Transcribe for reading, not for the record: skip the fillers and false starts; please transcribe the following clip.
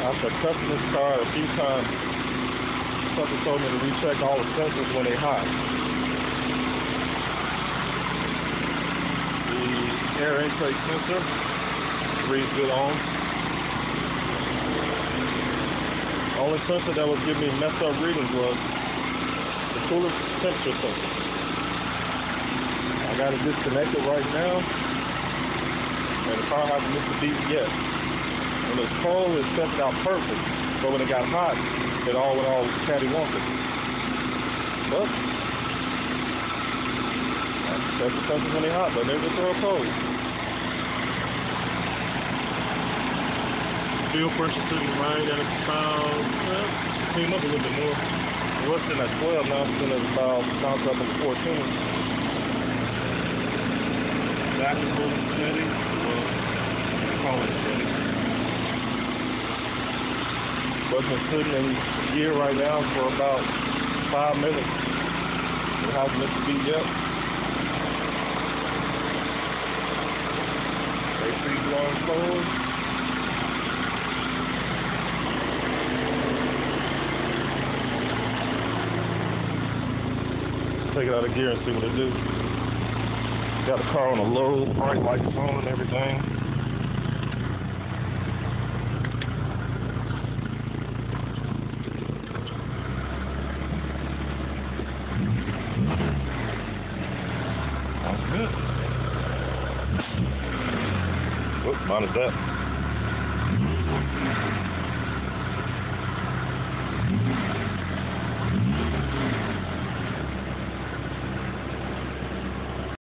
After testing this car a few times, something told me to recheck all the sensors when they're hot. The air intake sensor reads good on. The only sensor that was giving me messed up readings was the cooler temperature sensor. I got it disconnected right now, and the car hasn't missed a beat yet. When it's cold, it sets it out perfect, but when it got hot, it all went all catty-wonky. But that's the sensors when they're hot, but never throw a cold. Fuel pressure sitting right at about, clean up a little bit more. It was sitting at 12, now it's sitting at about, bounced up to 14. Back and forth steady, call it steady. But been sitting in gear right now for about 5 minutes. It hasn't missed a beat yet. AC blowing forward. Take it out of gear and see what it do. Got the car on a low, bright lights on and everything. Sounds good. Oops, mine is that.